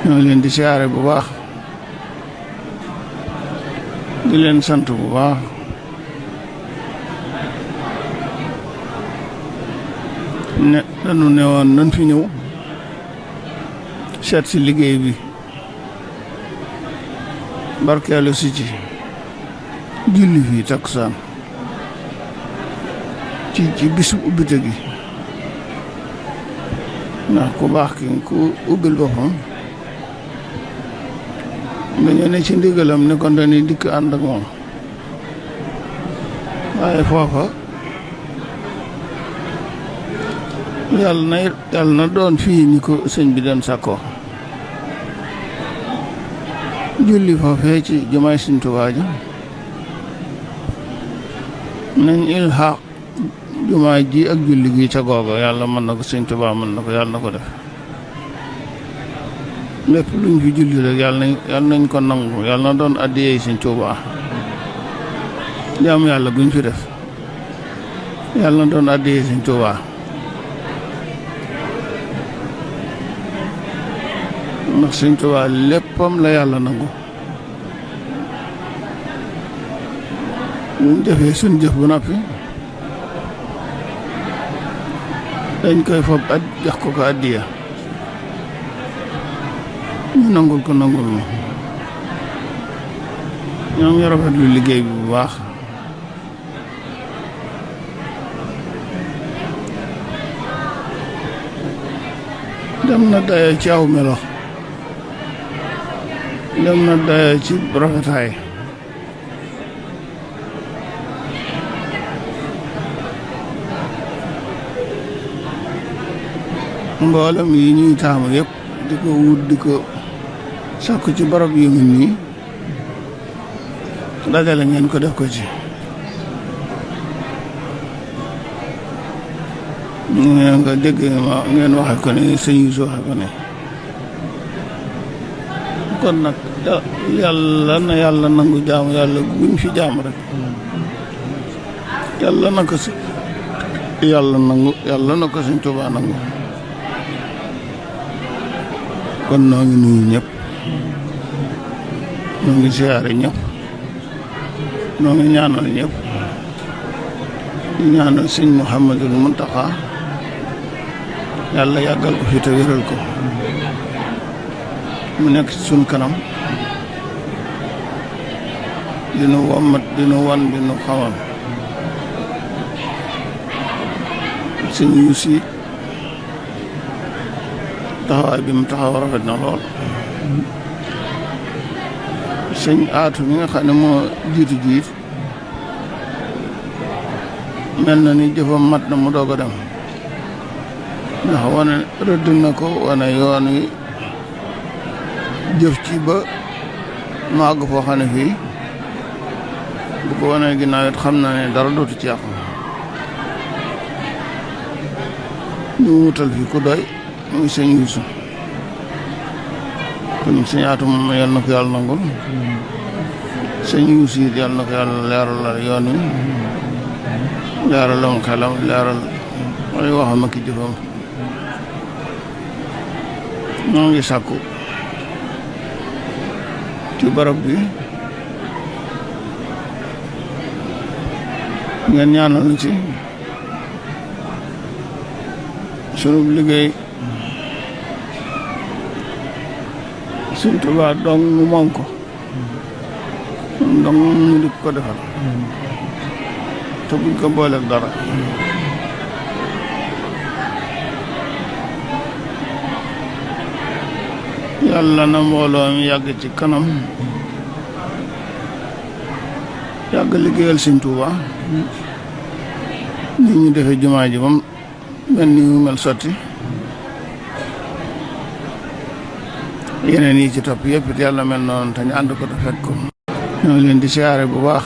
ñoo leen di siyaare bu baax di leen sant bu baax ne dañu ne woon nañ fi ñëw seet si liggéey bi barkeelu si ci julli fii takkusaan ci bisu ubbite gi ndax ku baax ki ku ubbil boppam dañoo ne ci ndigalam ne kon dañuy dikk ànd ak moom waaye foofa yàlla na doon fii ni ko sëñ bi doon sàkkoo julli foofee ci jumaay Sëñ Tuubaa ji nañ ilxaq jumaa ji ak julli gi ca googo yàlla mën na ko Sëñ Tuubaa mën na ko yàlla na ko def lépp luñ fi julli rek yàlla nañ ko nangu yàlla na doon addiyee Sëñ Tuubaa jaamu yàlla guñ fi def yàlla na doon addiyee Sëñ Tuubaa ndax Sëñ Tuubaa léppam la yàlla nangu buñ defee suñ jëf bu noppi dañ koy fob jox ko addiya ñu nangul ko nangul ma ñoo ngi rafetlu liggéey bi bu baax dem na dayo ci aw melo dem na dayo ci rafetaay mboolem yi ñuy taamu yëpp di ko wut di ko sakku ci barab yu mel nii dajale ngeen ko def ko ci ngeen ko dégg ngeen waxe ko ne sëñ Yuusu waxe ko ne kon nag yàlla na yàlla nangu jaamu yàlla guñ fi jaam rek yàlla na ko si yàlla nangu yàlla na ko Sëñ Tuubaa nangu kon noo ngi nuyu ñëpp noo ngi siyaare ñëpp noo ngi ñaanal ñëpp di ñaanal sëñ Muhammadul Muntaxa yàlla yàggal ko fi te wéral ko mu nekk ci suñ kanam dinu wommat dinu wan dinu xamal sëñ Yuusu taxawaay bi mu taxaw rafet na lool sëñ Aatu mi nga xam ne moo jiitu jiit mel na ni jëfam mat na mu doog a dem ndax wane rëdd na ko wane yoon wi jëf ci ba mu àgg foo xam ne fii bu ko wane ginnaaw it xam na ne dara dootu ci yàqu ñu wutal fi ku doy muy sëñ Yuusu kon sëñ Aatu moom yal na ko yàlla nangul sëñ Yuusu it yal na ko yàlla leeral la yoon wi leeralam xelam leeral ay waxam ak jëfam ñoo ngi sàkku ci barab bi ngeen ñaanal na ci sunu liggéey Sëñ Tuubaa dong moom ko dong ñu di ko defal te buñ ko booleeg dara yàlla na mbooloo mi yàgg ci kanam yàgg liggéeyal Sëñ Tuubaa ni ñu defee jumaa ji moom mel ni mu mel sotti yeneen yi ci topp yëpp it yàlla mel noonu te ñu ànd ko te fekk ko ñoo leen di siyaare bu baax